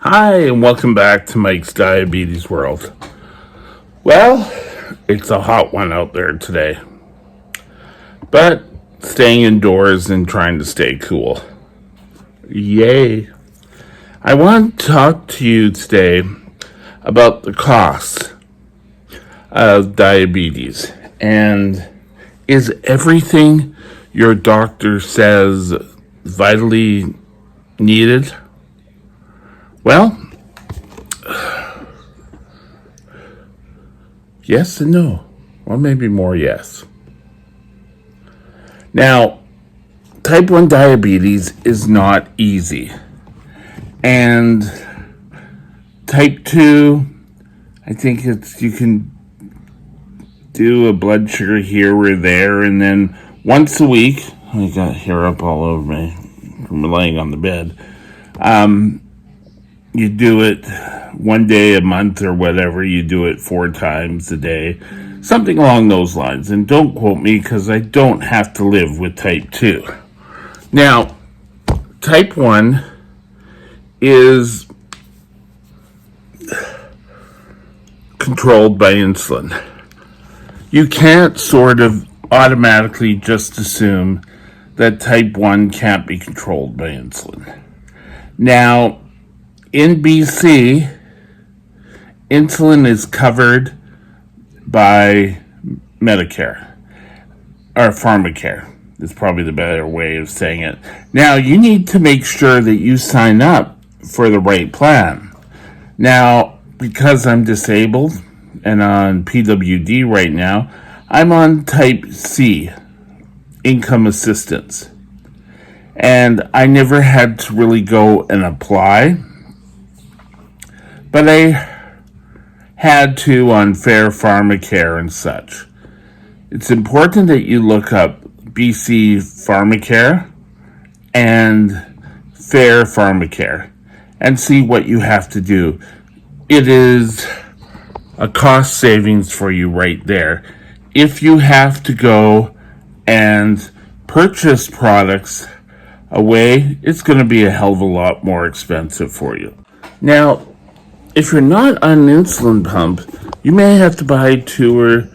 Hi, and welcome back to Mike's Diabetes World. Well, it's a hot one out there today, but staying indoors and trying to stay cool. Yay! I want to talk to you today about the cost of diabetes and is everything your doctor says vitally needed? Well, yes and no, or maybe more yes. Now, type 1 diabetes is not easy. And type 2, I think you can do a blood sugar here or there, and then once a week, I got hair up all over me from laying on the bed. You do it one day a month or whatever. You do it 4 times a day, something along those lines. And don't quote me because I don't have to live with type 2. Now, type 1 is controlled by insulin. You can't sort of automatically just assume that type 1 can't be controlled by insulin. Now, in BC, insulin is covered by Medicare, or Pharmacare is probably the better way of saying it. Now, you need to make sure that you sign up for the right plan. Now, because I'm disabled and on PWD right now, I'm on type C, income assistance. And I never had to really go and apply, but I had to on Fair Pharmacare and such. It's important that you look up BC Pharmacare and Fair Pharmacare and see what you have to do. It is a cost savings for you right there. If you have to go and purchase products away, it's going to be a hell of a lot more expensive for you. Now, if you're not on an insulin pump, you may have to buy 2 or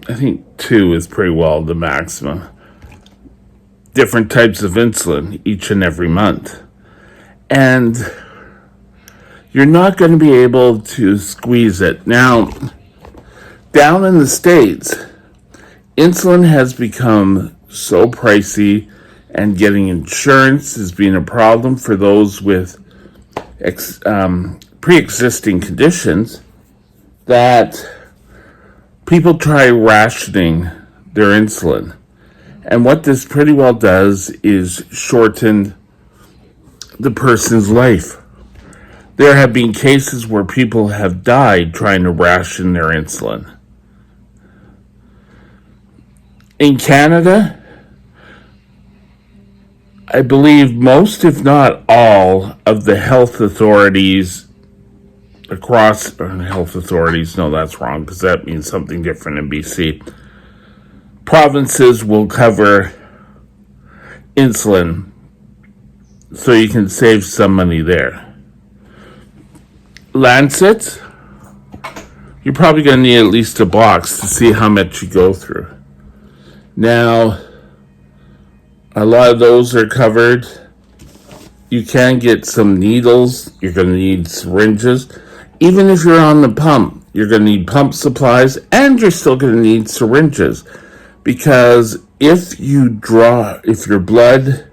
I think 2 is pretty well the maximum. Different types of insulin each and every month. And you're not going to be able to squeeze it. Now, down in the States, insulin has become so pricey, and getting insurance has been a problem for those with pre-existing conditions that people try rationing their insulin. And what this pretty well does is shorten the person's life. There have been cases where people have died trying to ration their insulin. In Canada, I believe most, if not all, of the health authorities across health authorities, no, that's wrong, because that means something different in BC. Provinces will cover insulin so you can save some money there. Lancet, you're probably going to need at least a box to see how much you go through. Now, a lot of those are covered. You can get some needles. You're going to need syringes. Even if you're on the pump, you're going to need pump supplies, and you're still going to need syringes. Because if your blood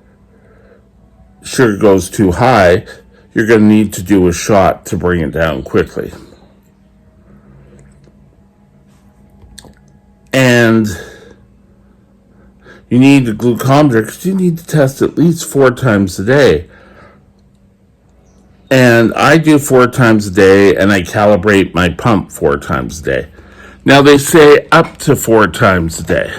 sugar goes too high, you're going to need to do a shot to bring it down quickly. And you need a glucometer because you need to test at least 4 times a day. And I do 4 times a day, and I calibrate my pump 4 times a day. Now, they say up to 4 times a day.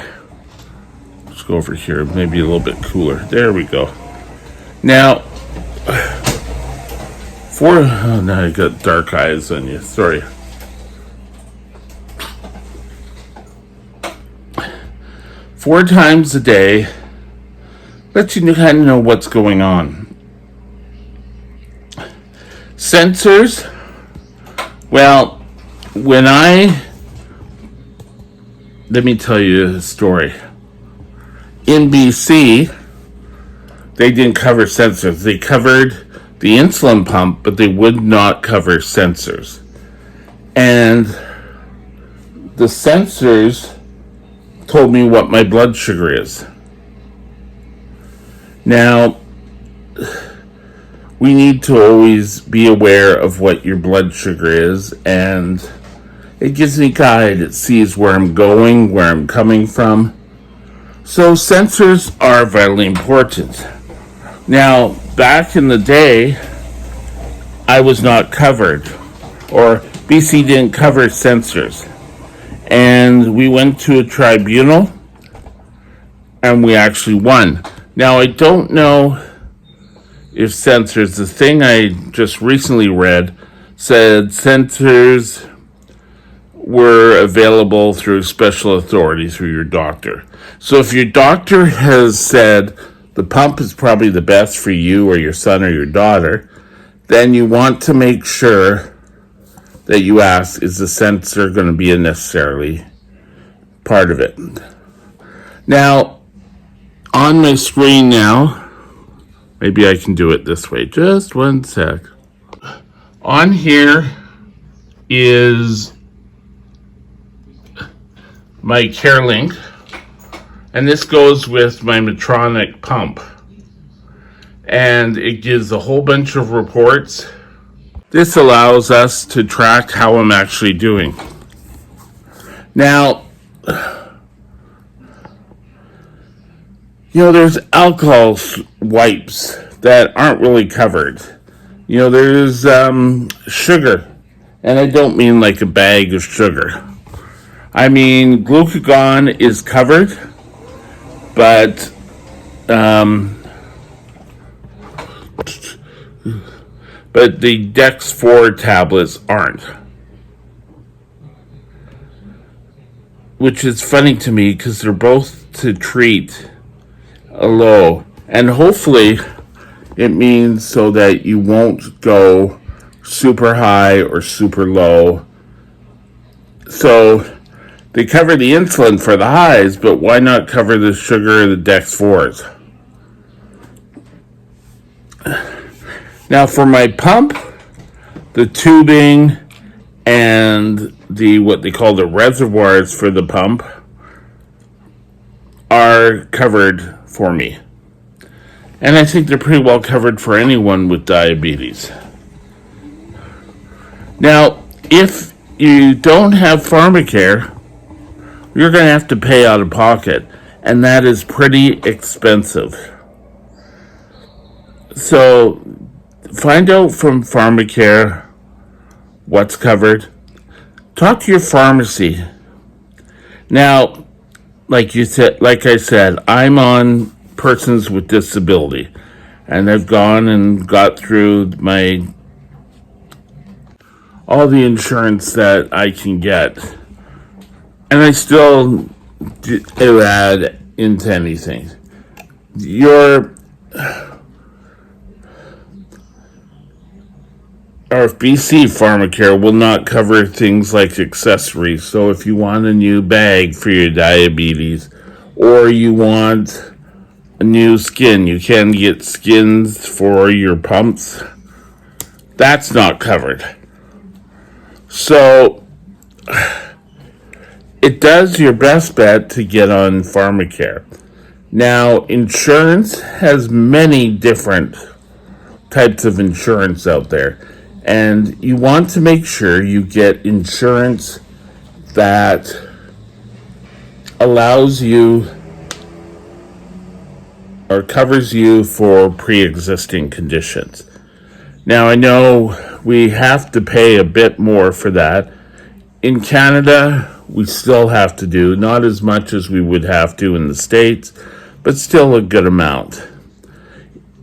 Let's go over here, maybe a little bit cooler. There we go. Now, now I got dark eyes on you. Sorry. 4 times a day lets you kind of know what's going on. Sensors, well, let me tell you a story. In BC, they didn't cover sensors. They covered the insulin pump, but they would not cover sensors. And the sensors told me what my blood sugar is. Now, we need to always be aware of what your blood sugar is, and it gives me guide. It sees where I'm going, where I'm coming from. So sensors are vitally important. Now, back in the day, I was not covered, or BC didn't cover sensors. And we went to a tribunal, and we actually won. Now, I don't know if sensors, the thing I just recently read said sensors were available through special authority, through your doctor. So if your doctor has said the pump is probably the best for you or your son or your daughter, then you want to make sure that you ask, is the sensor going to be a necessarily part of it? Now, on my screen now, maybe I can do it this way. Just one sec. On here is my CareLink, and this goes with my Medtronic pump. And it gives a whole bunch of reports. This allows us to track how I'm actually doing. Now, there's alcohol wipes that aren't really covered. There's sugar, and I don't mean like a bag of sugar. I mean, glucagon is covered, but the Dex4 tablets aren't. Which is funny to me because they're both to treat a low. And hopefully it means so that you won't go super high or super low. So they cover the insulin for the highs, but why not cover the sugar or the Dex4s? Now for my pump, the tubing and the what they call the reservoirs for the pump are covered for me. And I think they're pretty well covered for anyone with diabetes. Now, if you don't have pharmacare, you're going to have to pay out of pocket, and that is pretty expensive. So find out from pharmacare what's covered. Talk to your pharmacy. Now, like I said, I'm on persons with disability, and I've gone and got through all the insurance that I can get, and I still add into anything. Our BC Pharmacare will not cover things like accessories. So if you want a new bag for your diabetes, or you want a new skin, you can get skins for your pumps. That's not covered. So it does your best bet to get on Pharmacare. Now, insurance has many different types of insurance out there. And you want to make sure you get insurance that allows you or covers you for pre-existing conditions. Now, I know we have to pay a bit more for that. In Canada, we still have to do, not as much as we would have to in the States, but still a good amount.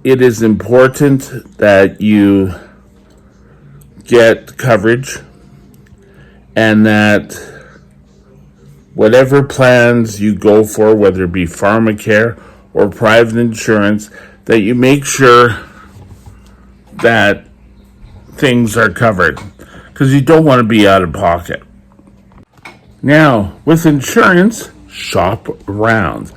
It is important that you get coverage, and that whatever plans you go for, whether it be pharmacare or private insurance, that you make sure that things are covered because you don't want to be out of pocket. Now, with insurance, shop around.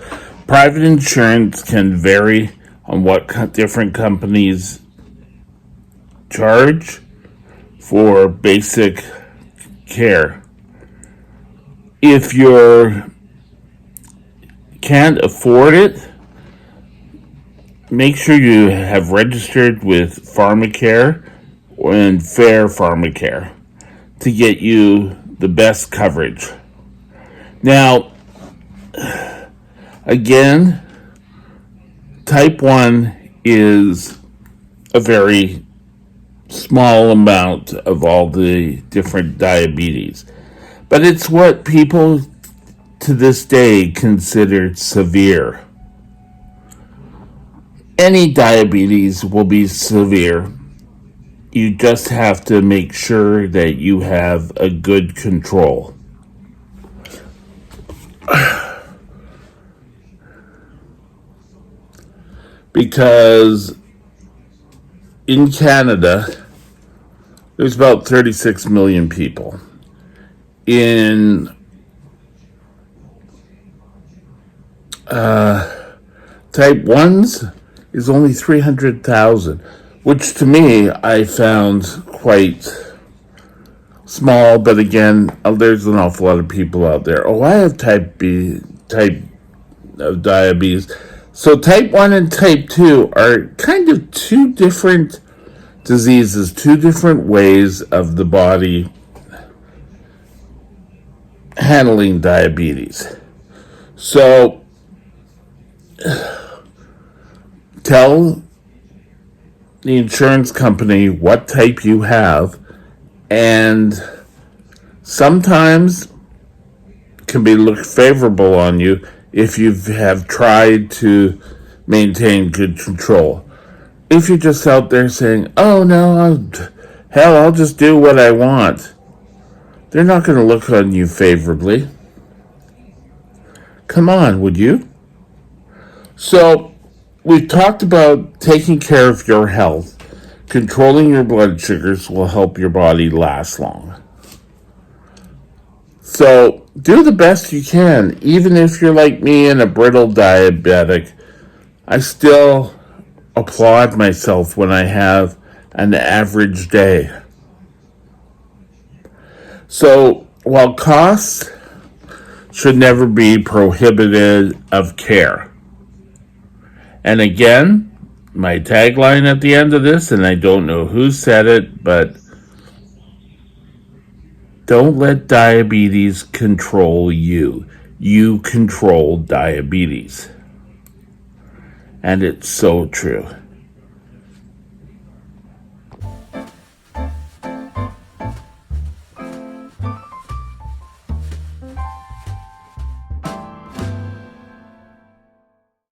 Private insurance can vary on what different companies charge for basic care. If you can't afford it, make sure you have registered with Pharmacare and Fair Pharmacare to get you the best coverage. Now, again, type 1 is a very small amount of all the different diabetes, but it's what people to this day consider severe. Any diabetes will be severe. You just have to make sure that you have a good control. Because in Canada, there's about 36 million people. In type 1s is only 300,000, which to me I found quite small, but again, there's an awful lot of people out there. Oh, I have type of diabetes. So type 1 and type 2 are kind of two different diseases, two different ways of the body handling diabetes. So tell the insurance company what type you have, and sometimes can be looked favorable on you if you have tried to maintain good control. If you're just out there saying, oh no, I'll just do what I want, they're not going to look on you favorably. Come on, would you? So, we've talked about taking care of your health. Controlling your blood sugars will help your body last long. So, do the best you can. Even if you're like me and a brittle diabetic, I still applaud myself when I have an average day. So, while costs should never be prohibited of care. And again, my tagline at the end of this, and I don't know who said it, but don't let diabetes control you. You control diabetes. And it's so true.